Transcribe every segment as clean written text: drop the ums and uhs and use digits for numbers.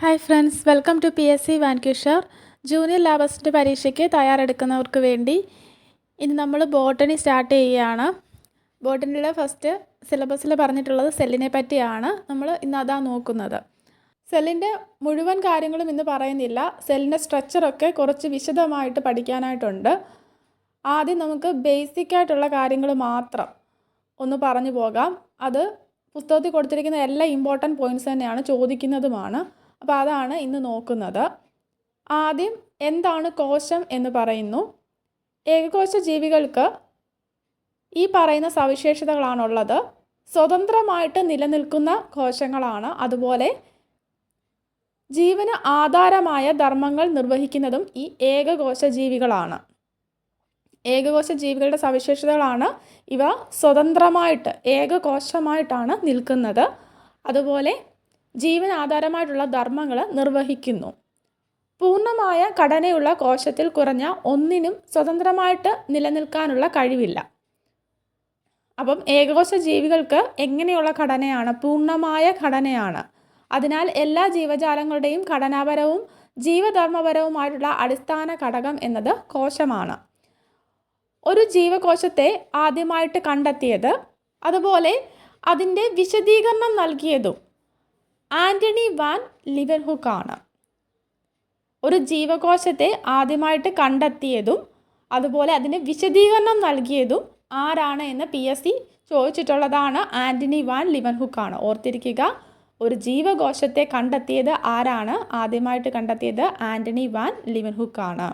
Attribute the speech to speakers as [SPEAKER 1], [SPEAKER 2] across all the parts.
[SPEAKER 1] Hi friends, welcome to PSC vanquisher. Junior lab assistant പരീക്ഷയ്ക്ക് തയ്യാറെടുക്കുന്നവർക്ക് വേണ്ടി ഇന്ന് നമ്മൾ ബോട്ടണി സ്റ്റാർട്ട് ചെയ്യുകയാണ്. ബോട്ടണിയുടെ ഫസ്റ്റ് സിലബസിൽ പറഞ്ഞിട്ടുള്ളത് സെല്ലിനെ പറ്റിയാണ്. നമ്മൾ ഇന്ന് അതാണ് നോക്കുന്നത്. സെല്ലിൻ്റെ മുഴുവൻ കാര്യങ്ങളും ഇന്ന് പറയുന്നില്ല. സെല്ലിൻ്റെ സ്ട്രക്ചറൊക്കെ കുറച്ച് വിശദമായിട്ട് പഠിക്കാനായിട്ടുണ്ട്. ആദ്യം നമുക്ക് ബേസിക്കായിട്ടുള്ള കാര്യങ്ങൾ മാത്രം ഒന്ന് പറഞ്ഞു പോകാം. അത് പുസ്തകത്തിൽ കൊടുത്തിരിക്കുന്ന എല്ലാ ഇമ്പോർട്ടൻറ്റ് പോയിൻറ്റ്സ് തന്നെയാണ്, ചോദിക്കുന്നതുമാണ്. അപ്പോൾ അതാണ് ഇന്ന് നോക്കുന്നത്. ആദ്യം എന്താണ് കോശം എന്ന് പറയുന്നു. ഏകകോശ ജീവികൾക്ക് ഈ പറയുന്ന സവിശേഷതകളാണുള്ളത്. സ്വതന്ത്രമായിട്ട് നിലനിൽക്കുന്ന കോശങ്ങളാണ്. അതുപോലെ ജീവന് ആധാരമായ ധർമ്മങ്ങൾ നിർവഹിക്കുന്നതും ഈ ഏകകോശ ജീവികളാണ്. ഏകകോശ ജീവികളുടെ സവിശേഷതകളാണ് ഇവ സ്വതന്ത്രമായിട്ട് ഏകകോശമായിട്ടാണ് നിൽക്കുന്നത്. അതുപോലെ ജീവൻ ആധാരമായിട്ടുള്ള ധർമ്മങ്ങൾ നിർവഹിക്കുന്നു. പൂർണ്ണമായ ഘടനയുള്ള കോശത്തിൽ കുറഞ്ഞ ഒന്നിനും സ്വതന്ത്രമായിട്ട് നിലനിൽക്കാനുള്ള കഴിവില്ല. അപ്പം ഏകകോശ ജീവികൾക്ക് എങ്ങനെയുള്ള ഘടനയാണ്? പൂർണ്ണമായ ഘടനയാണ്. അതിനാൽ എല്ലാ ജീവജാലങ്ങളുടെയും ഘടനാപരവും ജീവധർമ്മപരവുമായിട്ടുള്ള അടിസ്ഥാന ഘടകം എന്നത് കോശമാണ്. ഒരു ജീവകോശത്തെ ആദ്യമായിട്ട് കണ്ടെത്തിയത്, അതുപോലെ അതിൻ്റെ വിശദീകരണം നൽകിയതും ആൻ്റണി വാൻ ലിവൻഹുക്ക് ആണ്. ഒരു ജീവകോശത്തെ ആദ്യമായിട്ട് കണ്ടെത്തിയതും അതുപോലെ അതിന് വിശദീകരണം നൽകിയതും ആരാണ് എന്ന് PSC ചോദിച്ചിട്ടുള്ളതാണ്. ആൻ്റണി വാൻ ലിവൻഹുക്ക് ആണ്. ഓർത്തിരിക്കുക, ഒരു ജീവകോശത്തെ കണ്ടെത്തിയത് ആരാണ്? ആദ്യമായിട്ട് കണ്ടെത്തിയത് ആൻ്റണി വാൻ ലിവൻഹുക്ക് ആണ്.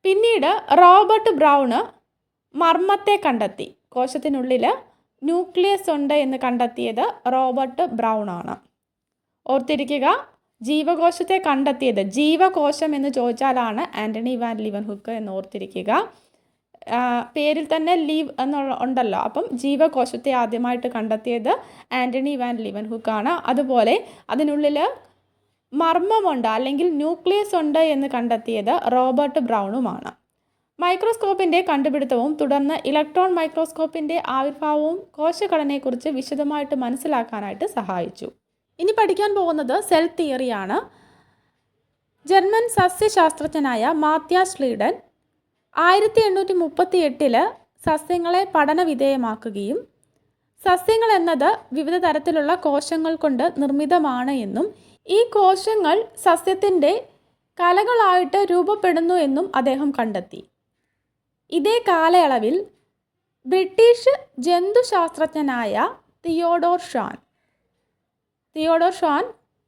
[SPEAKER 1] പിന്നീട് റോബർട്ട് ബ്രൗണ് മർമ്മത്തെ കണ്ടെത്തി. കോശത്തിനുള്ളിൽ ന്യൂക്ലിയസ് ഉണ്ട് എന്ന് കണ്ടെത്തിയത് റോബർട്ട് ബ്രൗൺ ആണ്. ഓർത്തിരിക്കുക, ജീവകോശത്തെ കണ്ടെത്തിയത്, ജീവകോശം എന്ന് ചോദിച്ചാലാണ് ആൻ്റണി വാൻ ലിവൻഹുക്ക് എന്ന് ഓർത്തിരിക്കുക. പേരിൽ തന്നെ ലീവ് എന്നുള്ള ഉണ്ടല്ലോ. അപ്പം ജീവകോശത്തെ ആദ്യമായിട്ട് കണ്ടെത്തിയത് ആൻ്റണി വാൻ ലിവൻഹുക്ക് ആണ്. അതുപോലെ അതിനുള്ളിൽ മർമ്മമുണ്ട് അല്ലെങ്കിൽ ന്യൂക്ലിയസ് ഉണ്ട് എന്ന് കണ്ടെത്തിയത് റോബർട്ട് ബ്രൗണുമാണ്. മൈക്രോസ്കോപ്പിൻ്റെ കണ്ടുപിടുത്തവും തുടർന്ന് ഇലക്ട്രോൺ മൈക്രോസ്കോപ്പിൻ്റെ ആവിർഭാവവും കോശഘടനയെക്കുറിച്ച് വിശദമായിട്ട് മനസ്സിലാക്കാനായിട്ട് സഹായിച്ചു. ഇനി പഠിക്കാൻ പോകുന്നത് സെൽ തിയറിയാണ്. ജർമ്മൻ സസ്യശാസ്ത്രജ്ഞനായ മാത്യാസ് സ്ലീഡൻ 1838 സസ്യങ്ങളെ പഠന വിധേയമാക്കുകയും സസ്യങ്ങൾ എന്നത് വിവിധ തരത്തിലുള്ള കോശങ്ങൾ കൊണ്ട് നിർമ്മിതമാണ് എന്നും ഈ കോശങ്ങൾ സസ്യത്തിൻ്റെ കലകളായിട്ട് രൂപപ്പെടുന്നു എന്നും അദ്ദേഹം കണ്ടെത്തി. ഇതേ കാലയളവിൽ ബ്രിട്ടീഷ് ജന്തുശാസ്ത്രജ്ഞനായ തിയോഡോർ ഷാൻ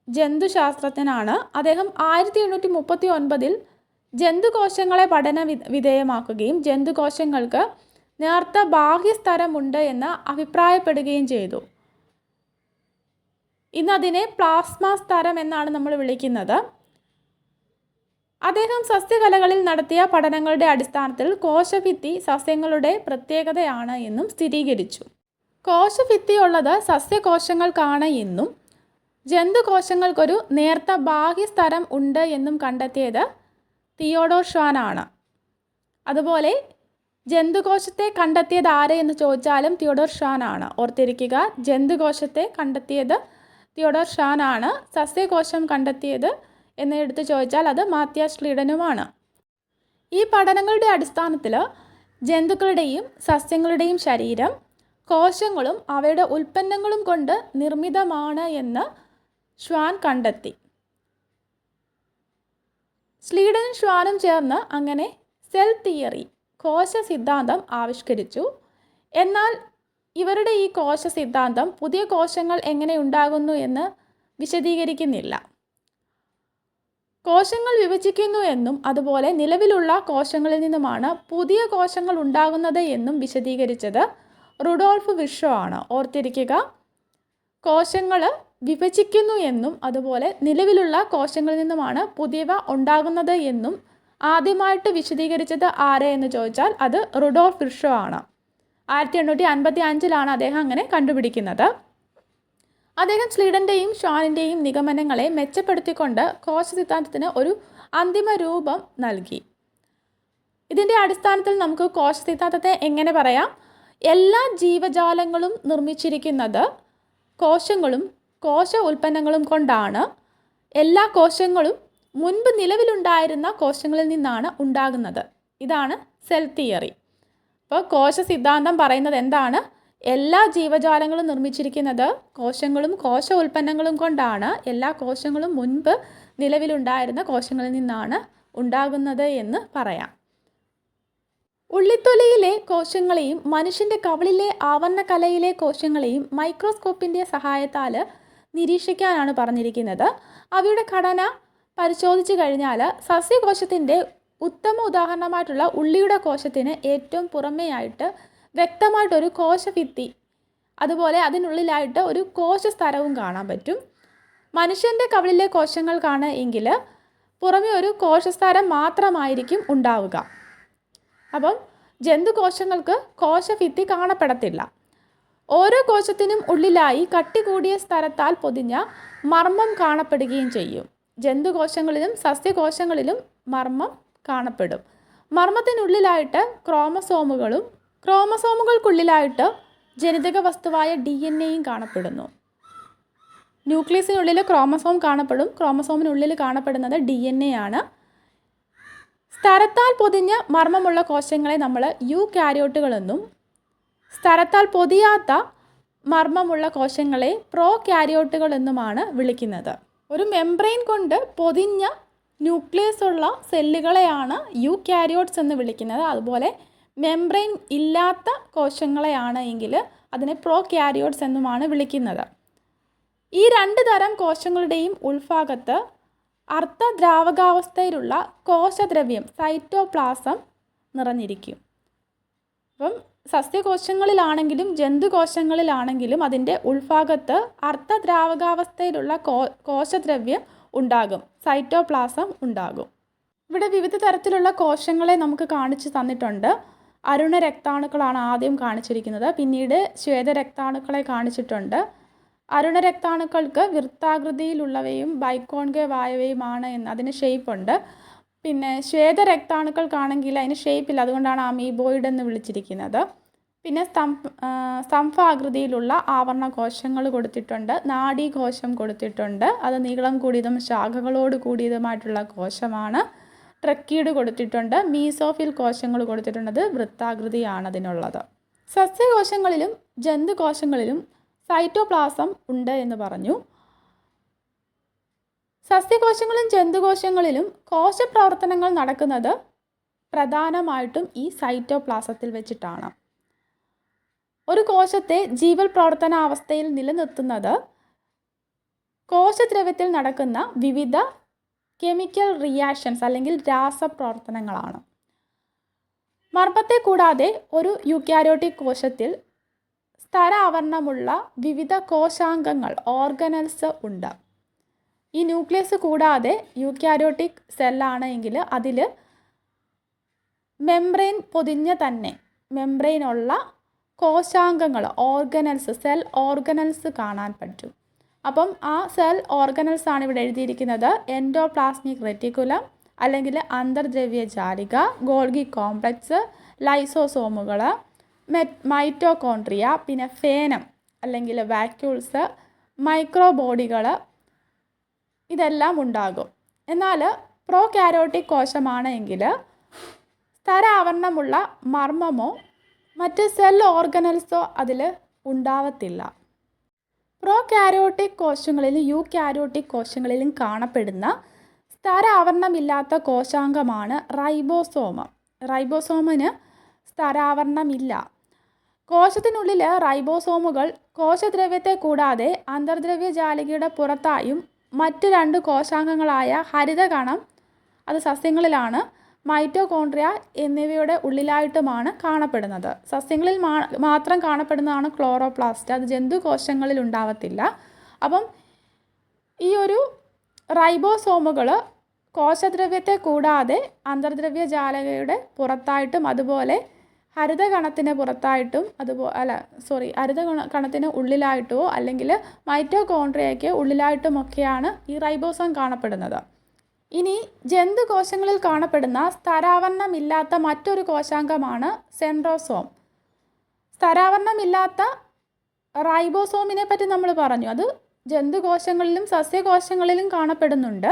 [SPEAKER 1] ജന്തുശാസ്ത്രജ്ഞനാണ്. അദ്ദേഹം 1839 ജന്തുകോശങ്ങളെ പഠന വിധേയമാക്കുകയും ജന്തുകോശങ്ങൾക്ക് നേർത്ത ബാഹ്യസ്തരമുണ്ട് എന്ന് അഭിപ്രായപ്പെടുകയും ചെയ്തു. ഇന്നതിനെ പ്ലാസ്മ സ്തരം എന്നാണ് നമ്മൾ വിളിക്കുന്നത്. അദ്ദേഹം സസ്യകലകളിൽ നടത്തിയ പഠനങ്ങളുടെ അടിസ്ഥാനത്തിൽ കോശഭിത്തി സസ്യങ്ങളുടെ പ്രത്യേകതയാണ് എന്നും സ്ഥിരീകരിച്ചു. കോശഭിത്തിയുള്ളത് സസ്യകോശങ്ങൾക്കാണ് എന്നും ജന്തുകോശങ്ങൾക്കൊരു നേർത്ത ബാഹ്യസ്തരം ഉണ്ട് എന്നും കണ്ടെത്തിയത് തിയോഡോർ ഷാൻ ആണ്. അതുപോലെ ജന്തുകോശത്തെ കണ്ടെത്തിയത് ആര് എന്ന് ചോദിച്ചാലും തിയോഡോർ ഷാൻ ആണ്. ഓർത്തിരിക്കുക, ജന്തുകോശത്തെ കണ്ടെത്തിയത് തിയോഡോർ ഷാൻ ആണ്. സസ്യകോശം കണ്ടെത്തിയത് എന്ന് എടുത്ത് ചോദിച്ചാൽ അത് മാത്യാസ് സ്ലീഡനുമാണ്. ഈ പഠനങ്ങളുടെ അടിസ്ഥാനത്തിൽ ജന്തുക്കളുടെയും സസ്യങ്ങളുടെയും ശരീരം കോശങ്ങളും അവയുടെ ഉൽപ്പന്നങ്ങളും കൊണ്ട് നിർമ്മിതമാണ് എന്ന് ഷ്വാൻ കണ്ടെത്തി. സ്ലീഡനും ഷ്വാനും ചേർന്ന് അങ്ങനെ സെൽ തിയറി, കോശ സിദ്ധാന്തം ആവിഷ്കരിച്ചു. എന്നാൽ ഇവരുടെ ഈ കോശ സിദ്ധാന്തം പുതിയ കോശങ്ങൾ എങ്ങനെ ഉണ്ടാകുന്നു എന്ന് വിശദീകരിക്കുന്നില്ല. കോശങ്ങൾ വിഭജിക്കുന്നു എന്നും അതുപോലെ നിലവിലുള്ള കോശങ്ങളിൽ നിന്നുമാണ് പുതിയ കോശങ്ങൾ ഉണ്ടാകുന്നത് എന്നും വിശദീകരിച്ചത് റുഡോൾഫ് വിർഷോ ആണ്. ഓർത്തിരിക്കുക, കോശങ്ങൾ വിഭജിക്കുന്നു എന്നും അതുപോലെ നിലവിലുള്ള കോശങ്ങളിൽ നിന്നുമാണ് പുതിയവ ഉണ്ടാകുന്നത് എന്നും ആദ്യമായിട്ട് വിശദീകരിച്ചത് ആര് എന്ന് ചോദിച്ചാൽ അത് റുഡോൾഫ് വിർഷോ ആണ്. 1855 അദ്ദേഹം അങ്ങനെ കണ്ടുപിടിക്കുന്നത്. അദ്ദേഹം സ്ലീഡൻ്റെയും ഷ്വാനിൻ്റെയും നിഗമനങ്ങളെ മെച്ചപ്പെടുത്തിക്കൊണ്ട് കോശ സിദ്ധാന്തത്തിന് ഒരു അന്തിമ രൂപം നൽകി. ഇതിൻ്റെ അടിസ്ഥാനത്തിൽ നമുക്ക് കോശ സിദ്ധാന്തത്തെ എങ്ങനെ പറയാം? എല്ലാ ജീവജാലങ്ങളും നിർമ്മിച്ചിരിക്കുന്നത് കോശങ്ങളും കോശ ഉൽപ്പന്നങ്ങളും കൊണ്ടാണ്. എല്ലാ കോശങ്ങളും മുൻപ് നിലവിലുണ്ടായിരുന്ന കോശങ്ങളിൽ നിന്നാണ് ഉണ്ടാകുന്നത്. ഇതാണ് സെൽ തിയറി. അപ്പോൾ കോശ സിദ്ധാന്തം പറയുന്നത് എന്താണ്? എല്ലാ ജീവജാലങ്ങളും നിർമ്മിച്ചിരിക്കുന്നത് കോശങ്ങളും കോശ ഉൽപ്പന്നങ്ങളും കൊണ്ടാണ്. എല്ലാ കോശങ്ങളും മുൻപ് നിലവിലുണ്ടായിരുന്ന കോശങ്ങളിൽ നിന്നാണ് ഉണ്ടാകുന്നത് എന്ന് പറയാം. ഉള്ളിത്തൊലിയിലെ കോശങ്ങളെയും മനുഷ്യൻ്റെ കവിളിലെ ആവരണകലയിലെ കോശങ്ങളെയും മൈക്രോസ്കോപ്പിൻ്റെ സഹായത്താൽ നിരീക്ഷിക്കാനാണ് പറഞ്ഞിരിക്കുന്നത്. അവയുടെ ഘടന പരിശോധിച്ചു കഴിഞ്ഞാൽ സസ്യകോശത്തിൻ്റെ ഉത്തമ ഉദാഹരണമായിട്ടുള്ള ഉള്ളിയുടെ കോശത്തിന് ഏറ്റവും പുറമേയായിട്ട് വ്യക്തമായിട്ടൊരു കോശഭിത്തി, അതുപോലെ അതിനുള്ളിലായിട്ട് ഒരു കോശസ്തരവും കാണാൻ പറ്റും. മനുഷ്യൻ്റെ കവിളിലെ കോശങ്ങൾക്കാണ് എങ്കിൽ പുറമേ ഒരു കോശസ്തരം മാത്രമായിരിക്കും ഉണ്ടാവുക. അപ്പം ജന്തുകോശങ്ങൾക്ക് കോശഭിത്തി കാണപ്പെടത്തില്ല. ഓരോ കോശത്തിനും ഉള്ളിലായി കട്ടി കൂടിയ സ്തരത്താൽ പൊതിഞ്ഞ മർമ്മം കാണപ്പെടുകയും ചെയ്യും. ജന്തുകോശങ്ങളിലും സസ്യകോശങ്ങളിലും മർമ്മം കാണപ്പെടും. മർമ്മത്തിനുള്ളിലായിട്ട് ക്രോമസോമുകളും ക്രോമസോമുകൾക്കുള്ളിലായിട്ട് ജനിതക വസ്തുവായ DNA കാണപ്പെടുന്നു. ന്യൂക്ലിയസിനുള്ളിൽ ക്രോമസോം കാണപ്പെടും. ക്രോമസോമിനുള്ളിൽ കാണപ്പെടുന്നത് DNA ആണ്. സ്തരത്താൽ പൊതിഞ്ഞ മർമ്മമുള്ള കോശങ്ങളെ നമ്മൾ യൂകാരിയോട്ടുകളെന്നും സ്തരത്താൽ പൊതിയാത്ത മർമ്മമുള്ള കോശങ്ങളെ പ്രോകാരിയോട്ടുകൾ എന്നുമാണ് വിളിക്കുന്നത്. ഒരു മെംബ്രെയിൻ കൊണ്ട് പൊതിഞ്ഞ ന്യൂക്ലിയസ് ഉള്ള സെല്ലുകളെയാണ് യൂകാരിയോട്സ് എന്ന് വിളിക്കുന്നത്. അതുപോലെ മെംബ്രെയിൻ ഇല്ലാത്ത കോശങ്ങളെയാണ് എങ്കിൽ അതിനെ പ്രോകാരിയോട്സ് എന്നുമാണ് വിളിക്കുന്നത്. ഈ രണ്ട് തരം കോശങ്ങളുടെയും ഉൾഭാഗത്ത് അർദ്ധദ്രാവകാവസ്ഥയിലുള്ള കോശദ്രവ്യം സൈറ്റോപ്ലാസം നിറഞ്ഞിരിക്കും. അപ്പം സസ്യകോശങ്ങളിലാണെങ്കിലും ജന്തുകോശങ്ങളിലാണെങ്കിലും അതിൻ്റെ ഉൾഭാഗത്ത് അർദ്ധദ്രാവകാവസ്ഥയിലുള്ള കോശദ്രവ്യം ഉണ്ടാകും, സൈറ്റോപ്ലാസം ഉണ്ടാകും. ഇവിടെ വിവിധ തരത്തിലുള്ള കോശങ്ങളെ നമുക്ക് കാണിച്ചു തന്നിട്ടുണ്ട്. അരുണ രക്താണുക്കളാണ് ആദ്യം കാണിച്ചിരിക്കുന്നത്, പിന്നീട് ശ്വേതരക്താണുക്കളെ കാണിച്ചിട്ടുണ്ട്. അരുണ രക്താണുക്കൾക്ക് വൃത്താകൃതിയിലുള്ളവയും ബൈക്കോൺകേവ് ആയവയുമാണ് അതിന് ഷേപ്പുണ്ട്. പിന്നെ ശ്വേതരക്താണുക്കൾക്കാണെങ്കിൽ അതിന് ഷേപ്പില്ല, അതുകൊണ്ടാണ് അമീബോയിഡ് എന്ന് വിളിച്ചിരിക്കുന്നത്. പിന്നെ സ്തംഭാകൃതിയിലുള്ള ആവരണ കോശങ്ങൾ കൊടുത്തിട്ടുണ്ട്. നാഡീകോശം കൊടുത്തിട്ടുണ്ട്, അത് നീളം കൂടിയതും ശാഖകളോട് കൂടിയതുമായിട്ടുള്ള കോശമാണ്. ട്രക്കീഡ് കൊടുത്തിട്ടുണ്ട്. മീസോഫിൽ കോശങ്ങൾ കൊടുത്തിട്ടുണ്ട്, അത് വൃത്താകൃതിയാണ് അതിനുള്ളത്. സസ്യകോശങ്ങളിലും ജന്തുകോശങ്ങളിലും സൈറ്റോപ്ലാസം ഉണ്ട് എന്ന് പറഞ്ഞു. സസ്യകോശങ്ങളിലും ജന്തുകോശങ്ങളിലും കോശപ്രവർത്തനങ്ങൾ നടക്കുന്നത് പ്രധാനമായിട്ടും ഈ സൈറ്റോപ്ലാസത്തിൽ വെച്ചിട്ടാണ്. ഒരു കോശത്തെ ജീവൽ പ്രവർത്തനാവസ്ഥയിൽ നിലനിർത്തുന്നത് കോശദ്രവ്യത്തിൽ നടക്കുന്ന വിവിധ കെമിക്കൽ റിയാക്ഷൻസ് അല്ലെങ്കിൽ രാസപ്രവർത്തനങ്ങളാണ്. മർമ്മത്തെ കൂടാതെ ഒരു യൂക്കാരിയോട്ടിക് കോശത്തിൽ സ്തരാവരണമുള്ള വിവിധ കോശാംഗങ്ങൾ ഓർഗനൽസ് ഉണ്ട്. ഈ ന്യൂക്ലിയസ് കൂടാതെ യൂക്കാരിയോട്ടിക് സെല്ലാണ് എങ്കിൽ അതിൽ മെംബ്രെയിൻ പൊതിഞ്ഞ തന്നെ മെംബ്രെയിനുള്ള കോശാംഗങ്ങൾ ഓർഗനൽസ്, സെൽ ഓർഗനൽസ് കാണാൻ പറ്റും. അപ്പം ആ സെൽ ഓർഗനൽസ് ആണ് ഇവിടെ എഴുതിയിരിക്കുന്നത്. എൻഡോപ്ലാസ്മിക് റെറ്റിക്കുലം അല്ലെങ്കിൽ അന്തർദ്രവ്യ ജാലിക, ഗോൾഗി കോംപ്ലക്സ്, ലൈസോസോമുകൾ, മൈറ്റോകോൺട്രിയ, പിന്നെ ഫേനം അല്ലെങ്കിൽ വാക്യൂൾസ്, മൈക്രോബോഡികൾ, ഇതെല്ലാം ഉണ്ടാകും. എന്നാൽ പ്രോകാരിയോട്ടിക് കോശമാണ് എങ്കിൽ സ്തരാവരണമുള്ള മർമ്മമോ മറ്റ് സെൽ ഓർഗനൽസോ അതിൽ ഉണ്ടാവത്തില്ല. പ്രോകാരിയോട്ടിക് കോശങ്ങളിലും യൂകാരിയോട്ടിക് കോശങ്ങളിലും കാണപ്പെടുന്ന സ്തരാവരണമില്ലാത്ത കോശാംഗമാണ് റൈബോസോം. റൈബോസോമിന് സ്തരാവരണമില്ല. കോശത്തിനുള്ളിൽ റൈബോസോമുകൾ കോശദ്രവ്യത്തെ കൂടാതെ അന്തർദ്രവ്യ ജാലികയുടെ പുറത്തായും മറ്റ് രണ്ട് കോശാംഗങ്ങളായ ഹരിതകണം, അത് സസ്യങ്ങളിലാണ്, മൈറ്റോകോൺട്രിയ എന്നിവയുടെ ഉള്ളിലായിട്ടുമാണ് കാണപ്പെടുന്നത്. സസ്യങ്ങളിൽ മാത്രം കാണപ്പെടുന്നതാണ് ക്ലോറോപ്ലാസ്റ്റ്, അത് ജന്തുകോശങ്ങളിൽ ഉണ്ടാവത്തില്ല. അപ്പം ഈ ഒരു റൈബോസോമുകൾ കോശദ്രവ്യത്തെ കൂടാതെ അന്തർദ്രവ്യ ജാലകയുടെ പുറത്തായിട്ടും അതുപോലെ ഹരിതകണത്തിന് പുറത്തായിട്ടും ഹരിതകണത്തിന് ഉള്ളിലായിട്ടോ അല്ലെങ്കിൽ മൈറ്റോകോൺട്രിയയ്ക്ക് ഉള്ളിലായിട്ടുമൊക്കെയാണ് ഈ റൈബോസോം കാണപ്പെടുന്നത്. ഇനി ജന്തുകോശങ്ങളിൽ കാണപ്പെടുന്ന സ്തരാവരണമില്ലാത്ത മറ്റൊരു കോശാംഗമാണ് സെൻട്രോസോം. സ്തരാവരണമില്ലാത്ത റൈബോസോമിനെ പറ്റി നമ്മൾ പറഞ്ഞു, അത് ജന്തുകോശങ്ങളിലും സസ്യകോശങ്ങളിലും കാണപ്പെടുന്നുണ്ട്.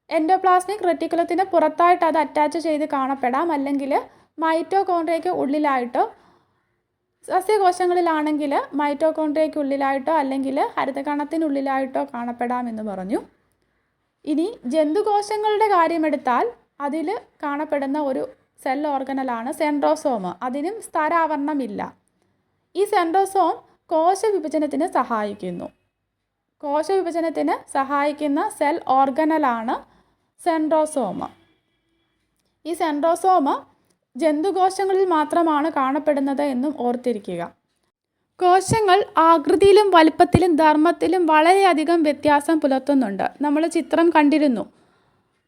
[SPEAKER 1] എൻഡോപ്ലാസ്മിക് റെറ്റിക്കുലത്തിന് പുറത്തായിട്ട് അത് അറ്റാച്ച് ചെയ്ത് കാണപ്പെടാം, അല്ലെങ്കിൽ മൈറ്റോകോൺട്രിയയ്ക്ക് ഉള്ളിലായിട്ടോ, സസ്യകോശങ്ങളിലാണെങ്കിൽ മൈറ്റോകോൺട്രിയയ്ക്ക് ഉള്ളിലായിട്ടോ അല്ലെങ്കിൽ ഹരിതകണത്തിനുള്ളിലായിട്ടോ കാണപ്പെടാം എന്ന് പറഞ്ഞു. ഇനി ജന്തുകോശങ്ങളുടെ കാര്യമെടുത്താൽ അതിൽ കാണപ്പെടുന്ന ഒരു സെൽ ഓർഗനലാണ് സെൻട്രോസോം. അതിനും സ്തരാവരണമില്ല. ഈ സെൻട്രോസോം കോശവിഭജനത്തിന് സഹായിക്കുന്നു. കോശവിഭജനത്തിന് സഹായിക്കുന്ന സെൽ ഓർഗനലാണ് സെൻട്രോസോം. ഈ സെൻട്രോസോം ജന്തുകോശങ്ങളിൽ മാത്രമാണ് കാണപ്പെടുന്നത് എന്നും ഓർത്തിരിക്കുക. കോശങ്ങൾ ആകൃതിയിലും വലിപ്പത്തിലും ധർമ്മത്തിലും വളരെയധികം വ്യത്യാസം പുലർത്തുന്നുണ്ട്. നമ്മൾ ചിത്രം കണ്ടിരുന്നു,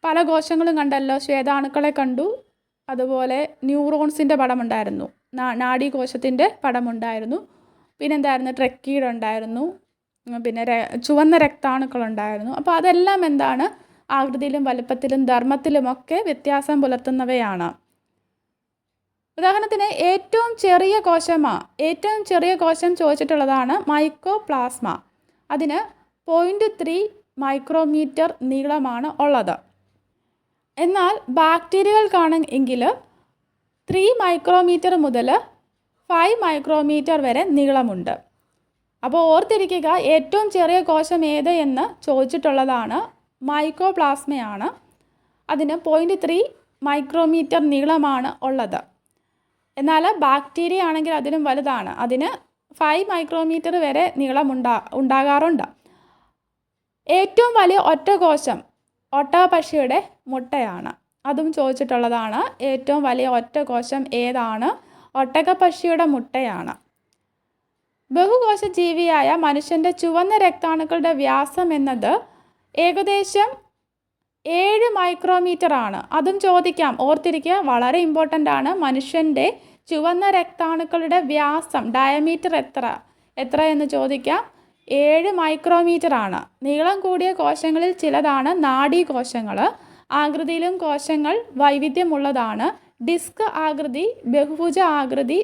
[SPEAKER 1] പല കോശങ്ങളും കണ്ടല്ലോ. ശ്വേതാണുക്കളെ കണ്ടു, അതുപോലെ ന്യൂറോൺസിൻ്റെ പടമുണ്ടായിരുന്നു, നാഡീകോശത്തിൻ്റെ പടമുണ്ടായിരുന്നു, പിന്നെന്തായിരുന്നു, ട്രക്കീഡ് ഉണ്ടായിരുന്നു, പിന്നെ ചുവന്ന രക്താണുക്കളുണ്ടായിരുന്നു. അപ്പോൾ അതെല്ലാം എന്താണ്, ആകൃതിയിലും വലുപ്പത്തിലും ധർമ്മത്തിലുമൊക്കെ വ്യത്യാസം പുലർത്തുന്നവയാണ്. ഉദാഹരണത്തിന് ഏറ്റവും ചെറിയ കോശം ചോദിച്ചിട്ടുള്ളതാണ് മൈക്കോപ്ലാസ്മ. അതിന് 0.3 മൈക്രോമീറ്റർ നീളമാണ് ഉള്ളത്. എന്നാൽ ബാക്ടീരിയകൾക്കാണെങ്കിൽ 3 മൈക്രോമീറ്റർ മുതൽ 5 മൈക്രോമീറ്റർ വരെ നീളമുണ്ട്. അപ്പോൾ ഓർത്തിരിക്കുക, ഏറ്റവും ചെറിയ കോശം ഏത് എന്ന് ചോദിച്ചിട്ടുള്ളതാണ് മൈക്കോപ്ലാസ്മയാണ്. അതിന് 0.3 മൈക്രോമീറ്റർ നീളമാണ് ഉള്ളത്. എന്നാൽ ബാക്ടീരിയ ആണെങ്കിൽ അതിലും വലുതാണ്, അതിന് 5 മൈക്രോമീറ്റർ വരെ നീളം ഉണ്ടാകാറുണ്ട്. ഏറ്റവും വലിയ ഒറ്റ കോശം ഒട്ടകപ്പക്ഷിയുടെ മുട്ടയാണ്. അതും ചോദിച്ചിട്ടുള്ളതാണ്. ഏറ്റവും വലിയ ഒറ്റ കോശം ഏതാണ്? ഒട്ടകപ്പക്ഷിയുടെ മുട്ടയാണ്. ബഹുകോശ ജീവിയായ മനുഷ്യൻ്റെ ചുവന്ന രക്താണുക്കളുടെ വ്യാസം എന്നത് ഏകദേശം 7 മൈക്രോമീറ്റർ ആണ്. അതും ചോദിക്കാം, ഓർത്തിരിക്കുക, വളരെ ഇമ്പോർട്ടൻ്റ് ആണ്. മനുഷ്യൻ്റെ ചുവന്ന രക്താണുക്കളുടെ വ്യാസം, ഡയമീറ്റർ എത്ര എന്ന് ചോദിക്കാം. 7 മൈക്രോമീറ്റർ ആണ്. നീളം കൂടിയ കോശങ്ങളിൽ ചിലതാണ് നാഡീകോശങ്ങൾ. ആകൃതിയിലും കോശങ്ങൾ വൈവിധ്യമുള്ളതാണ്. ഡിസ്ക് ആകൃതി, ബഹുഭുജ ആകൃതി,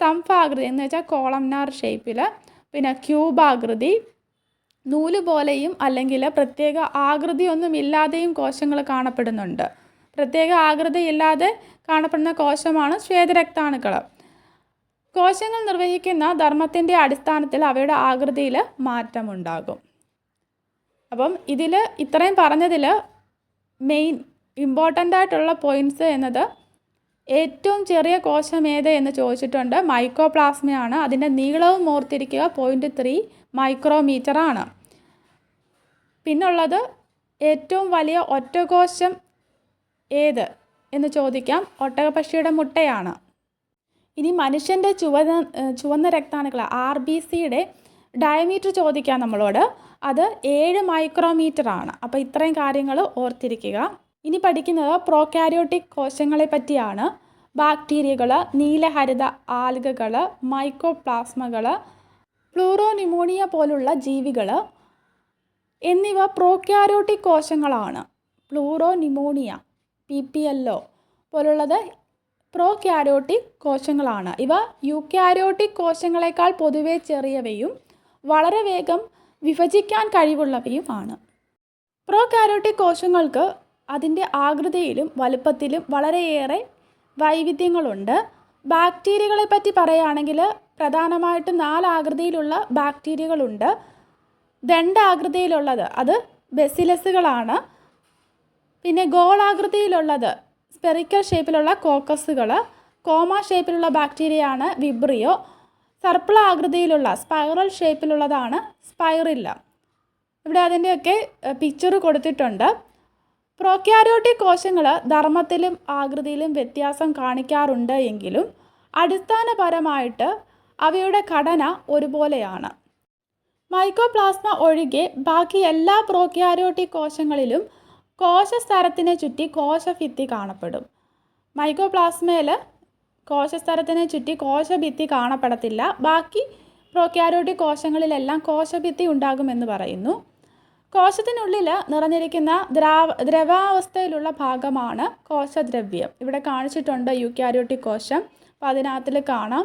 [SPEAKER 1] സ്തംഭാകൃതി എന്ന് വെച്ചാൽ കോളംനാർ ഷേപ്പിൽ, പിന്നെ ക്യൂബാകൃതി, നൂല് പോലെയും അല്ലെങ്കിൽ പ്രത്യേക ആകൃതിയൊന്നും ഇല്ലാതെയും കോശങ്ങൾ കാണപ്പെടുന്നുണ്ട്. പ്രത്യേക ആകൃതി ഇല്ലാതെ കാണപ്പെടുന്ന കോശമാണ് ശ്വേതരക്താണുക്കൾ. കോശങ്ങൾ നിർവഹിക്കുന്ന ധർമ്മത്തിൻ്റെ അടിസ്ഥാനത്തിൽ അവയുടെ ആകൃതിയിൽ മാറ്റമുണ്ടാകും. അപ്പം ഇതിൽ ഇത്രയും പറഞ്ഞതിൽ മെയിൻ ഇമ്പോർട്ടൻ്റ് ആയിട്ടുള്ള പോയിൻറ്റ്സ് എന്നത് ഏറ്റവും ചെറിയ കോശം ഏത് എന്ന് ചോദിച്ചിട്ടുണ്ട്. മൈക്കോപ്ലാസ്മയാണ്. അതിൻ്റെ നീളവും ഓർത്തിരിക്കുക 0.3 മൈക്രോമീറ്റർ ആണ്. പിന്നുള്ളത് ഏറ്റവും വലിയ ഒറ്റകോശം ഏത് എന്ന് ചോദിക്കാം. ഒട്ടകപ്പക്ഷിയുടെ മുട്ടയാണ്. ഇനി മനുഷ്യൻ്റെ ചുവന്ന രക്താണുക്കൾ RBCയുടെ ഡയമീറ്റർ ചോദിക്കാം നമ്മളോട്. അത് 7 മൈക്രോമീറ്റർ ആണ്. അപ്പോൾ ഇത്രയും കാര്യങ്ങൾ ഓർത്തിരിക്കുക. ഇനി പഠിക്കുന്നത് പ്രോകാരിയോട്ടിക് കോശങ്ങളെ പറ്റിയാണ്. ബാക്ടീരിയകൾ, നീലഹരിത ആൽഗകൾ, മൈക്കോപ്ലാസ്മകൾ, പ്ലൂറോന്യൂമോണിയ പോലുള്ള ജീവികൾ എന്നിവ പ്രോകാരിയോട്ടിക് കോശങ്ങളാണ്. പ്ലൂറോന്യൂമോണിയ, PPLO പോലുള്ളത് പ്രോകാരിയോട്ടിക് കോശങ്ങളാണ്. ഇവ യൂകാരിയോട്ടിക് കോശങ്ങളെക്കാൾ പൊതുവെ ചെറിയവയും വളരെ വേഗം വിഭജിക്കാൻ കഴിവുള്ളവയുമാണ്. പ്രോകാരിയോട്ടിക് കോശങ്ങൾക്ക് അതിൻ്റെ ആകൃതിയിലും വലുപ്പത്തിലും വളരെയേറെ വൈവിധ്യങ്ങളുണ്ട്. ബാക്ടീരിയകളെ പറ്റി പറയുകയാണെങ്കിൽ പ്രധാനമായിട്ടും 4 ആകൃതിയിലുള്ള ബാക്ടീരിയകളുണ്ട്. ദണ്ഡാകൃതിയിലുള്ളത് അത് ബസിലസുകളാണ്. പിന്നെ ഗോളാകൃതിയിലുള്ളത് സ്പെറിക്കൽ ഷേപ്പിലുള്ള കോക്കസുകൾ. കോമ ഷേപ്പിലുള്ള ബാക്ടീരിയയാണ് വിബ്രിയോ. സർപ്പിൾ ആകൃതിയിലുള്ള സ്പൈറൽ ഷേപ്പിലുള്ളതാണ് സ്പൈറില്ല. ഇവിടെ അതിൻ്റെയൊക്കെ പിക്ചർ കൊടുത്തിട്ടുണ്ട്. പ്രോകാരിയോട്ടിക് കോശങ്ങൾ ധർമ്മത്തിലും ആകൃതിയിലും വ്യത്യാസം കാണിക്കാറുണ്ട് എങ്കിലും അടിസ്ഥാനപരമായിട്ട് അവയുടെ ഘടന ഒരുപോലെയാണ്. മൈക്കോപ്ലാസ്മ ഒഴികെ ബാക്കി എല്ലാ പ്രോകാരിയോട്ടിക് കോശങ്ങളിലും കോശസ്തരത്തിനെ ചുറ്റി കോശഭിത്തി കാണപ്പെടും. മൈക്കോപ്ലാസ്മയിൽ കോശസ്തരത്തിനെ ചുറ്റി കോശഭിത്തി കാണപ്പെടത്തില്ല. ബാക്കി പ്രോകാരിയോട്ടിക് കോശങ്ങളിലെല്ലാം കോശഭിത്തി ഉണ്ടാകുമെന്ന് പറയുന്നു. കോശത്തിനുള്ളിൽ നിറഞ്ഞിരിക്കുന്ന ദ്രവാവസ്ഥയിലുള്ള ഭാഗമാണ് കോശദ്രവ്യം. ഇവിടെ കാണിച്ചിട്ടുണ്ട് യൂകാരിയോട്ടിക് കോശം. അപ്പോൾ അതിനകത്തിൽ കാണാം.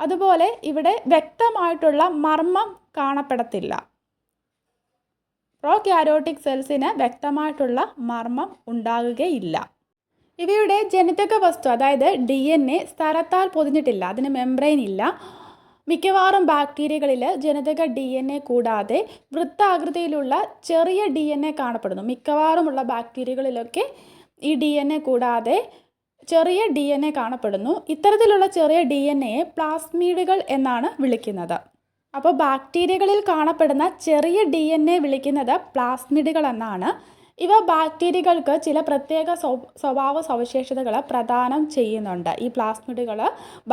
[SPEAKER 1] അതുപോലെ ഇവിടെ വ്യക്തമായിട്ടുള്ള മർമ്മം കാണപ്പെടത്തില്ല. പ്രോക്യാരിയോട്ടിക് സെൽസിന് വ്യക്തമായിട്ടുള്ള മർമ്മം ഉണ്ടാകുകയില്ല. ഇവയുടെ ജനിതക വസ്തു അതായത് DNA സ്ഥലത്താൽ പൊതിഞ്ഞിട്ടില്ല, അതിന് മെംബ്രെയിൻ ഇല്ല. മിക്കവാറും ബാക്ടീരിയകളിൽ ജനിതക DNA കൂടാതെ വൃത്താകൃതിയിലുള്ള ചെറിയ DNA കാണപ്പെടുന്നു. മിക്കവാറുമുള്ള ബാക്ടീരിയകളിലൊക്കെ ഈ DNA കൂടാതെ ചെറിയ DNA കാണപ്പെടുന്നു. ഇത്തരത്തിലുള്ള ചെറിയ DNAയെ പ്ലാസ്മീഡുകൾ എന്നാണ് വിളിക്കുന്നത്. അപ്പോൾ ബാക്ടീരിയകളിൽ കാണപ്പെടുന്ന ചെറിയ DNA വിളിക്കുന്നത് പ്ലാസ്മിഡുകൾ എന്നാണ്. ഇവ ബാക്ടീരിയകൾക്ക് ചില പ്രത്യേക സ്വഭാവ സവിശേഷതകൾ പ്രദാനം ചെയ്യുന്നുണ്ട്. ഈ പ്ലാസ്മിഡുകൾ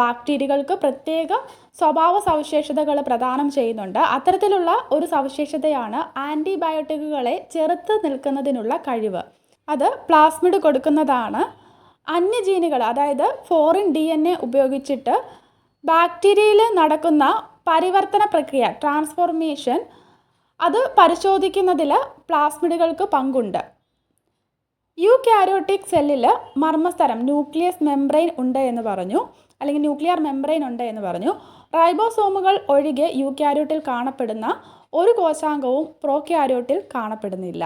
[SPEAKER 1] ബാക്ടീരിയകൾക്ക് പ്രത്യേക സ്വഭാവ സവിശേഷതകൾ പ്രദാനം ചെയ്യുന്നുണ്ട്. അത്തരത്തിലുള്ള ഒരു സവിശേഷതയാണ് ആൻറ്റിബയോട്ടിക്കുകളെ ചെറുത്ത് നിൽക്കുന്നതിനുള്ള കഴിവ്. അത് പ്ലാസ്മിഡ് കൊടുക്കുന്നതാണ്. അന്യജീനുകൾ അതായത് ഫോറിൻ DNA ഉപയോഗിച്ചിട്ട് ബാക്ടീരിയയിൽ നടക്കുന്ന പരിവർത്തന പ്രക്രിയ ട്രാൻസ്ഫോർമേഷൻ അത് പരിശോധിക്കുന്നതിൽ പ്ലാസ്മിഡുകൾക്ക് പങ്കുണ്ട്. യൂകാരിയോട്ടിക് സെല്ലിൽ മർമ്മസ്തരം ന്യൂക്ലിയസ് മെംബ്രെയിൻ ഉണ്ട് എന്ന് പറഞ്ഞു, അല്ലെങ്കിൽ ന്യൂക്ലിയർ മെംബ്രെയിൻ ഉണ്ട് എന്ന് പറഞ്ഞു. റൈബോസോമുകൾ ഒഴികെ യൂകാരിയോട്ടിൽ കാണപ്പെടുന്ന ഒരു കോശാംഗവും പ്രോക്യാരിയോട്ടിൽ കാണപ്പെടുന്നില്ല.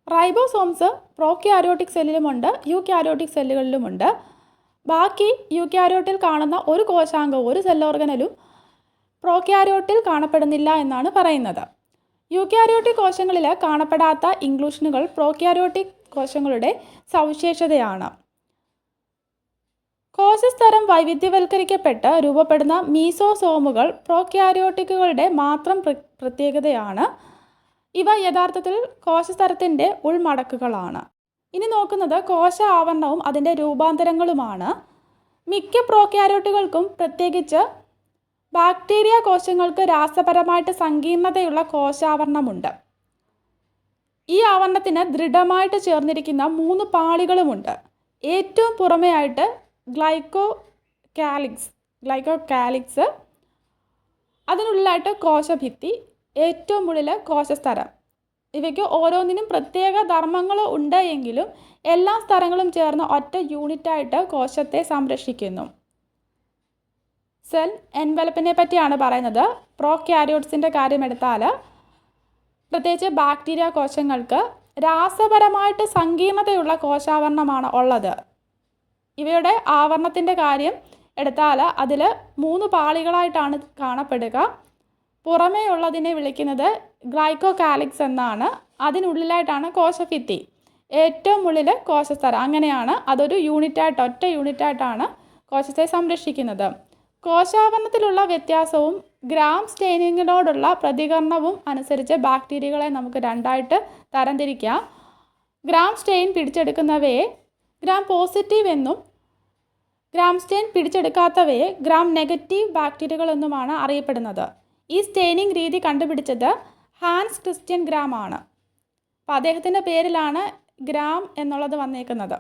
[SPEAKER 1] റൈബോസോംസ് പ്രോക്യാരിയോട്ടിക് സെല്ലിലുമുണ്ട്, യൂകാരിയോട്ടിക് സെല്ലുകളിലുമുണ്ട്. ബാക്കി യൂകാരിയോട്ടിൽ കാണുന്ന ഒരു കോശാംഗവും ഒരു സെൽ ഓർഗനലും പ്രോക്യാരിയോട്ടിൽ കാണപ്പെടുന്നില്ല എന്നാണ് പറയുന്നത്. യൂകാരിയോട്ടിക് കോശങ്ങളിൽ കാണപ്പെടാത്ത ഇൻക്ലൂഷനുകൾ പ്രോക്യാരിയോട്ടിക് കോശങ്ങളുടെ സവിശേഷതയാണ്. കോശസ്തരം വൈവിധ്യവൽക്കരിക്കപ്പെട്ട് രൂപപ്പെടുന്ന മീസോസോമുകൾ പ്രോക്യാരിയോട്ടിക്കുകളുടെ മാത്രം പ്രത്യേകതയാണ്. ഇവ യഥാർത്ഥത്തിൽ കോശസ്തരത്തിൻ്റെ ഉൾമടക്കുകളാണ്. ഇനി നോക്കുന്നത് കോശ ആവരണവും അതിൻ്റെ രൂപാന്തരങ്ങളുമാണ്. മിക്ക പ്രോക്യാരിയോട്ടുകൾക്കും പ്രത്യേകിച്ച് ബാക്ടീരിയ കോശങ്ങൾക്ക് രാസപരമായിട്ട് സങ്കീർണതയുള്ള കോശാവരണമുണ്ട്. ഈ ആവരണത്തിന് ദൃഢമായിട്ട് ചേർന്നിരിക്കുന്ന 3 പാളികളുമുണ്ട്. ഏറ്റവും പുറമെയായിട്ട് ഗ്ലൈക്കോകാലിക്സ്, അതിനുള്ളിലായിട്ട് കോശഭിത്തി, ഏറ്റവും ഉള്ളിൽ കോശസ്തരം. ഇവയ്ക്ക് ഓരോന്നിനും പ്രത്യേക ധർമ്മങ്ങൾ ഉണ്ട് എങ്കിലും എല്ലാ സ്തരങ്ങളും ചേർന്ന് ഒറ്റ യൂണിറ്റായിട്ട് കോശത്തെ സംരക്ഷിക്കുന്നു. സെൽ എൻവലപ്പിനെ പറ്റിയാണ് പറയുന്നത്. പ്രോക്യാരിയോട്സിൻ്റെ കാര്യമെടുത്താൽ പ്രത്യേകിച്ച് ബാക്ടീരിയ കോശങ്ങൾക്ക് രാസപരമായിട്ട് സങ്കീർണതയുള്ള കോശാവരണമാണ് ഉള്ളത്. ഇവയുടെ ആവരണത്തിൻ്റെ കാര്യം എടുത്താൽ അതിൽ 3 പാളികളായിട്ടാണ് കാണപ്പെടുക. പുറമേ ഉള്ളതിനെ വിളിക്കുന്നത് ഗ്ലൈക്കോകാലിക്സ് എന്നാണ്. അതിനുള്ളിലായിട്ടാണ് കോശഭിത്തി, ഏറ്റവും ഉള്ളിൽ കോശസ്തരം. അങ്ങനെയാണ് അതൊരു യൂണിറ്റായിട്ട് ഒറ്റ യൂണിറ്റായിട്ടാണ് കോശത്തെ സംരക്ഷിക്കുന്നത്. കോശാവരണത്തിലുള്ള വ്യത്യാസവും ഗ്രാം സ്റ്റെയിനിങ്ങിനോടുള്ള പ്രതികരണവും അനുസരിച്ച് ബാക്ടീരിയകളെ നമുക്ക് 2ആയിട്ട് തരംതിരിക്കാം. ഗ്രാം സ്റ്റെയിൻ പിടിച്ചെടുക്കുന്നവയെ ഗ്രാം പോസിറ്റീവ് എന്നും ഗ്രാം സ്റ്റെയിൻ പിടിച്ചെടുക്കാത്തവയെ ഗ്രാം നെഗറ്റീവ് ബാക്ടീരിയകൾ എന്നുമാണ് അറിയപ്പെടുന്നത്. ഈ സ്റ്റെയിനിങ് രീതി കണ്ടുപിടിച്ചത് ഹാൻസ് ക്രിസ്റ്റ്യൻ ഗ്രാം ആണ്. അപ്പോൾ അദ്ദേഹത്തിൻ്റെ പേരിലാണ് ഗ്രാം എന്നുള്ളത് വന്നേക്കുന്നത്.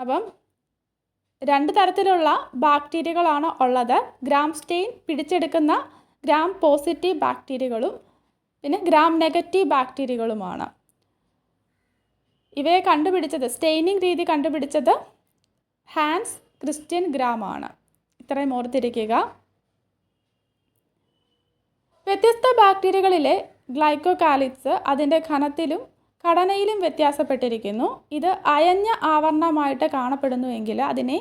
[SPEAKER 1] അപ്പം 2 തരത്തിലുള്ള ബാക്ടീരിയകളാണ് ഉള്ളത്. ഗ്രാം സ്റ്റെയിൻ പിടിച്ചെടുക്കുന്ന ഗ്രാം പോസിറ്റീവ് ബാക്ടീരിയകളും പിന്നെ ഗ്രാം നെഗറ്റീവ് ബാക്ടീരിയകളുമാണ്. ഇവയെ കണ്ടുപിടിച്ചത്, സ്റ്റെയിനിങ് രീതി കണ്ടുപിടിച്ചത് ഹാൻസ് ക്രിസ്റ്റ്യൻ ഗ്രാം ആണ്. ഇത്രയും ഓർത്തിരിക്കുക. വ്യത്യസ്ത ബാക്ടീരിയകളിലെ ഗ്ലൈക്കോകാലിക്സ് അതിൻ്റെ ഘനത്തിലും ഘടനയിലും വ്യത്യാസപ്പെട്ടിരിക്കുന്നു. ഇത് അയഞ്ഞ ആവരണമായിട്ട് കാണപ്പെടുന്നുവെങ്കിൽ അതിനെ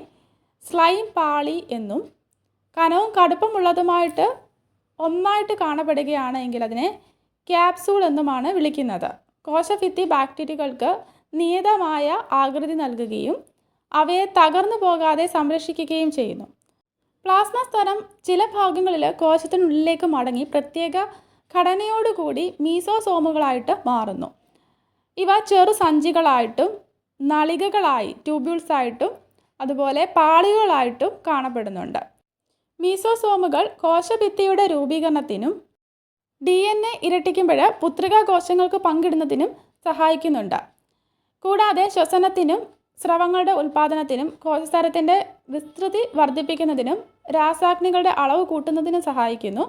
[SPEAKER 1] സ്ലൈം പാളി എന്നും കനവും കടുപ്പമുള്ളതുമായിട്ട് ഒന്നായിട്ട് കാണപ്പെടുകയാണെങ്കിൽ അതിനെ ക്യാപ്സൂൾ എന്നുമാണ് വിളിക്കുന്നത്. കോശഭിത്തി ബാക്ടീരിയകൾക്ക് നിയതമായ ആകൃതി നൽകുകയും അവയെ തകർന്നു പോകാതെ സംരക്ഷിക്കുകയും ചെയ്യുന്നു. പ്ലാസ്മ സ്തരം ചില ഭാഗങ്ങളിൽ കോശത്തിനുള്ളിലേക്ക് മടങ്ങി പ്രത്യേക ഘടനയോടുകൂടി മീസോസോമുകളായിട്ട് മാറുന്നു. ഇവ ചെറു സഞ്ചികളായിട്ടും നളികകളായി ട്യൂബ്യൂൾസായിട്ടും അതുപോലെ പാളികളായിട്ടും കാണപ്പെടുന്നുണ്ട്. മീസോസോമുകൾ കോശഭിത്തിയുടെ രൂപീകരണത്തിനും DNA ഇരട്ടിക്കുമ്പോൾ പുത്രികാ കോശങ്ങൾക്ക് പങ്കിടുന്നതിനും സഹായിക്കുന്നുണ്ട്. കൂടാതെ ശ്വസനത്തിനും സ്രവങ്ങളുടെ ഉൽപ്പാദനത്തിനും കോശസ്തരത്തിൻ്റെ വിസ്തൃതി വർദ്ധിപ്പിക്കുന്നതിനും രാസാഗ്നികളുടെ അളവ് കൂട്ടുന്നതിനും സഹായിക്കുന്നു.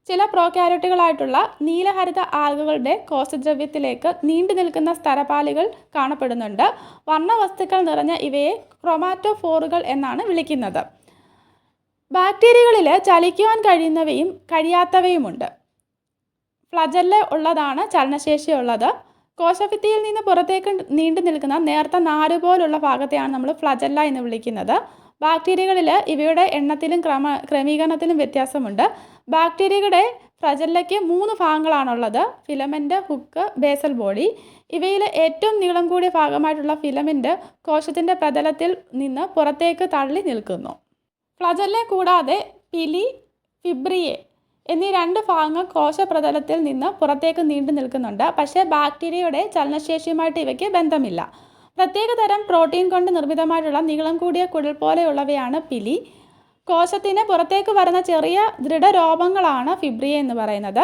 [SPEAKER 1] ചില പ്രോക്യാരിയോട്ടുകളായിട്ടുള്ള നീലഹരിത ആൽഗകളുടെ കോശദ്രവ്യത്തിലേക്ക് നീണ്ടു നിൽക്കുന്ന സ്തരപാളികൾ കാണപ്പെടുന്നുണ്ട്. വർണ്ണവസ്തുക്കൾ നിറഞ്ഞ ഇവയെ ക്രോമാറ്റോഫോറുകൾ എന്നാണ് വിളിക്കുന്നത്. ബാക്ടീരിയകളിൽ ചലിക്കുവാൻ കഴിയുന്നവയും കഴിയാത്തവയുമുണ്ട്. ഫ്ലജല്ല ഉള്ളതാണ് ചലനശേഷിയുള്ളത്. കോശഭിത്തിയിൽ നിന്ന് പുറത്തേക്ക് നീണ്ടു നിൽക്കുന്ന നേർത്ത നാര് പോലുള്ള ഭാഗത്തെയാണ് നമ്മൾ ഫ്ലജല്ല എന്ന് വിളിക്കുന്നത്. ബാക്ടീരിയകളിൽ ഇവയുടെ എണ്ണത്തിലും ക്രമീകരണത്തിലും വ്യത്യാസമുണ്ട്. ബാക്ടീരിയയുടെ ഫ്ലജല്ലയ്ക്ക് 3 ഭാഗങ്ങളാണുള്ളത്: ഫിലമെൻ്റ്, ഹുക്ക്, ബേസൽ ബോഡി. ഇവയിൽ ഏറ്റവും നീളം കൂടിയ ഭാഗമായിട്ടുള്ള ഫിലമെൻ്റ് കോശത്തിൻ്റെ പ്രതലത്തിൽ നിന്ന് പുറത്തേക്ക് തള്ളി നിൽക്കുന്നു. ഫ്ലജല്ലെ കൂടാതെ പിലി, ഫിബ്രിയെ എന്നീ 2 ഭാഗങ്ങൾ കോശപ്രതലത്തിൽ നിന്ന് പുറത്തേക്ക് നീണ്ടു നിൽക്കുന്നുണ്ട്. പക്ഷേ ബാക്ടീരിയയുടെ ചലനശേഷിയുമായിട്ട് ഇവയ്ക്ക് ബന്ധമില്ല. പ്രത്യേക തരം പ്രോട്ടീൻ കൊണ്ട് നിർമ്മിതമായിട്ടുള്ള നീളം കൂടിയ കുഴൽ പോലെയുള്ളവയാണ് പിലി. കോശത്തിന് പുറത്തേക്ക് വരുന്ന ചെറിയ ദൃഢരോമങ്ങളാണ് ഫിബ്രിയ എന്ന് പറയുന്നത്.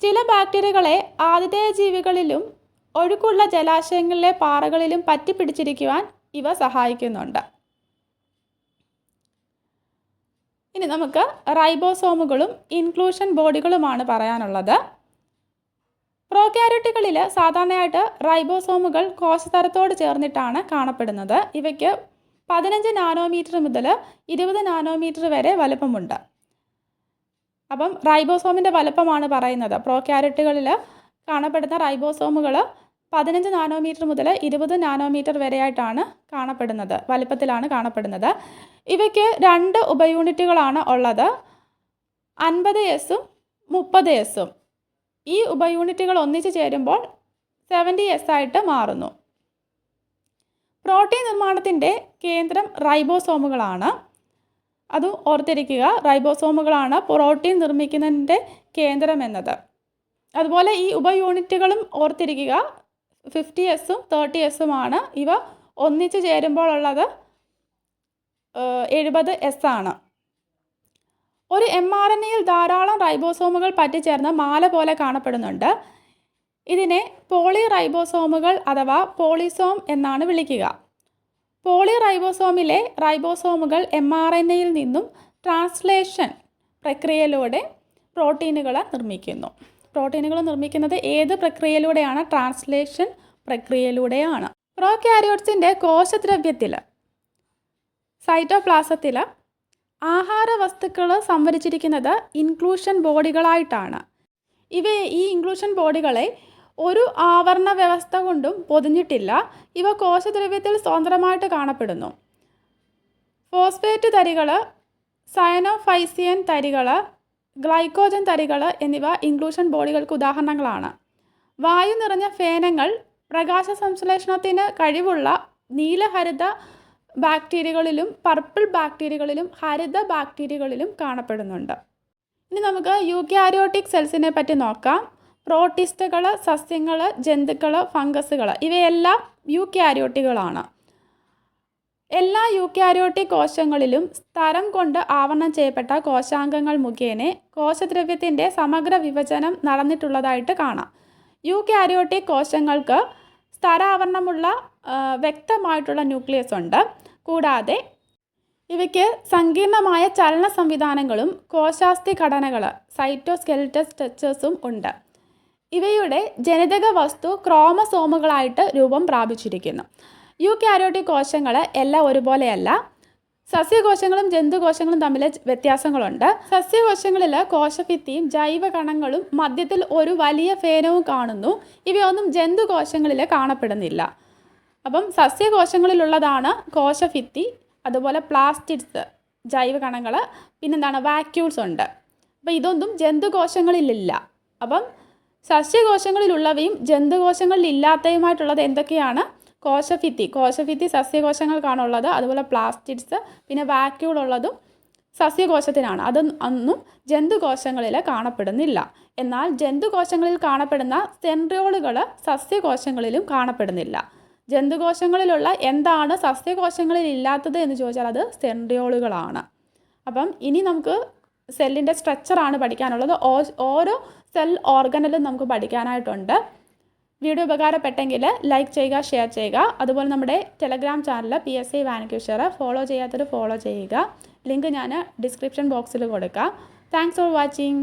[SPEAKER 1] ചില ബാക്ടീരിയകളെ ആതിഥേയ ജീവികളിലും ഒഴുക്കുള്ള ജലാശയങ്ങളിലെ പാറകളിലും പറ്റിപ്പിടിച്ചിരിക്കുവാൻ ഇവ സഹായിക്കുന്നുണ്ട്. ഇനി നമുക്ക് റൈബോസോമുകളും ഇൻക്ലൂഷൻ ബോഡികളുമാണ് പറയാനുള്ളത്. പ്രോകാരിയോട്ടുകളിൽ സാധാരണയായിട്ട് റൈബോസോമുകൾ കോശതരത്തോട് ചേർന്നിട്ടാണ് കാണപ്പെടുന്നത്. ഇവയ്ക്ക് 15 നാനോമീറ്റർ മുതൽ 20 നാനോമീറ്റർ വരെ വലുപ്പമുണ്ട്. അപ്പം റൈബോസോമിൻ്റെ വലുപ്പമാണ് പറയുന്നത്. പ്രോകാരിയോട്ടുകളിൽ കാണപ്പെടുന്ന റൈബോസോമുകൾ 15 നാനോമീറ്റർ മുതൽ 20 നാനോമീറ്റർ വരെയായിട്ടാണ് കാണപ്പെടുന്നത്, വലുപ്പത്തിലാണ് കാണപ്പെടുന്നത്. ഇവയ്ക്ക് 2 ഉപയൂണിറ്റുകളാണ് ഉള്ളത്: 50S 30S. ഈ ഉപയൂണിറ്റുകൾ ഒന്നിച്ചു ചേരുമ്പോൾ 70S ആയിട്ട് മാറുന്നു. പ്രോട്ടീൻ നിർമ്മാണത്തിൻ്റെ കേന്ദ്രം റൈബോസോമുകളാണ്. അതും ഓർത്തിരിക്കുക, റൈബോസോമുകളാണ് പ്രോട്ടീൻ നിർമ്മിക്കുന്നതിൻ്റെ കേന്ദ്രം എന്നത്. അതുപോലെ ഈ ഉപയൂണിറ്റുകളും ഓർത്തിരിക്കുക, 50S 30S ആണ്. ഇവ ഒന്നിച്ചു ചേരുമ്പോൾ ഉള്ളത് 70S ആണ്. ഒരു mRNAയിൽ ധാരാളം റൈബോസോമുകൾ പറ്റിച്ചേർന്ന് മാല പോലെ കാണപ്പെടുന്നുണ്ട്. ഇതിനെ പോളി റൈബോസോമുകൾ അഥവാ പോളിസോം എന്നാണ് വിളിക്കുക. പോളി റൈബോസോമിലെ റൈബോസോമുകൾ mRNAയിൽ നിന്നും ട്രാൻസ്ലേഷൻ പ്രക്രിയയിലൂടെ പ്രോട്ടീനുകൾ നിർമ്മിക്കുന്നു. പ്രോട്ടീനുകൾ നിർമ്മിക്കുന്നത് ഏത് പ്രക്രിയയിലൂടെയാണ്? ട്രാൻസ്ലേഷൻ പ്രക്രിയയിലൂടെയാണ്. പ്രോകാരിയോട്സിൻ്റെ കോശദ്രവ്യത്തിൽ, സൈറ്റോപ്ലാസത്തിൽ ആഹാര വസ്തുക്കൾ സംഭരിച്ചിരിക്കുന്നത് ഇൻക്ലൂഷൻ ബോഡികളായിട്ടാണ്. ഈ ഇൻക്ലൂഷൻ ബോഡികളെ ഒരു ആവരണ വ്യവസ്ഥ കൊണ്ടും പൊതിഞ്ഞിട്ടില്ല. ഇവ കോശദ്രവ്യത്തിൽ സ്വതന്ത്രമായിട്ട് കാണപ്പെടുന്നു. ഫോസ്ഫേറ്റ് തരികൾ, സയനോഫൈസിയൻ തരികൾ, ഗ്ലൈക്കോജൻ തരികൾ എന്നിവ ഇൻക്ലൂഷൻ ബോഡികൾക്ക് ഉദാഹരണങ്ങളാണ്. വായു നിറഞ്ഞ ഫേനങ്ങൾ പ്രകാശ സംശ്ലേഷണത്തിന് കഴിവുള്ള നീലഹരിത ബാക്ടീരിയകളിലും പർപ്പിൾ ബാക്ടീരിയകളിലും ഹരിത ബാക്ടീരിയകളിലും കാണപ്പെടുന്നുണ്ട്. ഇനി നമുക്ക് യൂക്യാരിയോട്ടിക് സെൽസിനെ പറ്റി നോക്കാം. പ്രോട്ടിസ്റ്റുകൾ, സസ്യങ്ങൾ, ജന്തുക്കൾ, ഫംഗസുകൾ ഇവയെല്ലാം യൂക്യാരിയോട്ടികളാണ്. എല്ലാ യൂക്യാരിയോട്ടിക് കോശങ്ങളിലും സ്തരം കൊണ്ട് ആവരണം ചെയ്യപ്പെട്ട കോശാംഗങ്ങൾ മുഖേന കോശദ്രവ്യത്തിൻ്റെ സമഗ്ര വിഭജനം നടന്നിട്ടുള്ളതായിട്ട് കാണാം. യൂക്യാരിയോട്ടിക് കോശങ്ങൾക്ക് സ്തരാവരണമുള്ള വ്യക്തമായിട്ടുള്ള ന്യൂക്ലിയസ് ഉണ്ട്. കൂടാതെ ഇവയ്ക്ക് സങ്കീർണമായ ചലന സംവിധാനങ്ങളും കോശാസ്ഥി ഘടനകൾ സൈറ്റോസ്കെലിറ്റൽ സ്ട്രക്ചേഴ്സും ഉണ്ട്. ഇവയുടെ ജനിതക വസ്തു ക്രോമസോമുകളായിട്ട് രൂപം പ്രാപിച്ചിരിക്കുന്നു. യൂക്യാരിയോട്ടിക് കോശങ്ങൾ എല്ലാം ഒരുപോലെയല്ല. സസ്യകോശങ്ങളും ജന്തുകോശങ്ങളും തമ്മിൽ വ്യത്യാസങ്ങളുണ്ട്. സസ്യകോശങ്ങളിൽ കോശഭിത്തിയും ജൈവ കണങ്ങളും മധ്യത്തിൽ ഒരു വലിയ ഫേനവും കാണുന്നു. ഇവയൊന്നും ജന്തുകോശങ്ങളിൽ കാണപ്പെടുന്നില്ല. അപ്പം സസ്യകോശങ്ങളിലുള്ളതാണ് കോശഭിത്തി, അതുപോലെ പ്ലാസ്റ്റിഡ്സ് ജൈവ കണങ്ങൾ, പിന്നെന്താണ് വാക്യൂൾസ് ഉണ്ട്. അപ്പം ഇതൊന്നും ജന്തുകോശങ്ങളിലില്ല. അപ്പം സസ്യകോശങ്ങളിലുള്ളവയും ജന്തുകോശങ്ങളിലില്ലാത്തതുമായിട്ടുള്ളത് എന്തൊക്കെയാണ്? കോശഭിത്തി സസ്യകോശങ്ങൾക്കാണുള്ളത്. അതുപോലെ പ്ലാസ്റ്റിഡ്സ്, പിന്നെ വാക്യൂൾ ഉള്ളതും സസ്യകോശത്തിനാണ്. അതൊന്നും ജന്തുകോശങ്ങളിൽ കാണപ്പെടുന്നില്ല. എന്നാൽ ജന്തുകോശങ്ങളിൽ കാണപ്പെടുന്ന സെൻട്രിയോളുകൾ സസ്യകോശങ്ങളിലും കാണപ്പെടുന്നില്ല. ജന്തുകോശങ്ങളിലുള്ള എന്താണ് സസ്യകോശങ്ങളിൽ ഇല്ലാത്തത് എന്ന് ചോദിച്ചാൽ അത് സെൻട്രിയോളുകളാണ്. അപ്പം ഇനി നമുക്ക് സെല്ലിൻ്റെ സ്ട്രക്ചറാണ് പഠിക്കാനുള്ളത്. ഓരോ സെൽ ഓർഗനലും നമുക്ക് പഠിക്കാനായിട്ടുണ്ട്. വീഡിയോ ഉപകാരപ്പെട്ടെങ്കിൽ ലൈക്ക് ചെയ്യുക, ഷെയർ ചെയ്യുക. അതുപോലെ നമ്മുടെ ടെലഗ്രാം ചാനൽ PSC വാൻക്യൂഷർ ഫോളോ ചെയ്യാത്തവർ ഫോളോ ചെയ്യുക. ലിങ്ക് ഞാൻ ഡിസ്ക്രിപ്ഷൻ ബോക്സിൽ കൊടുക്കാം. Thanks for watching.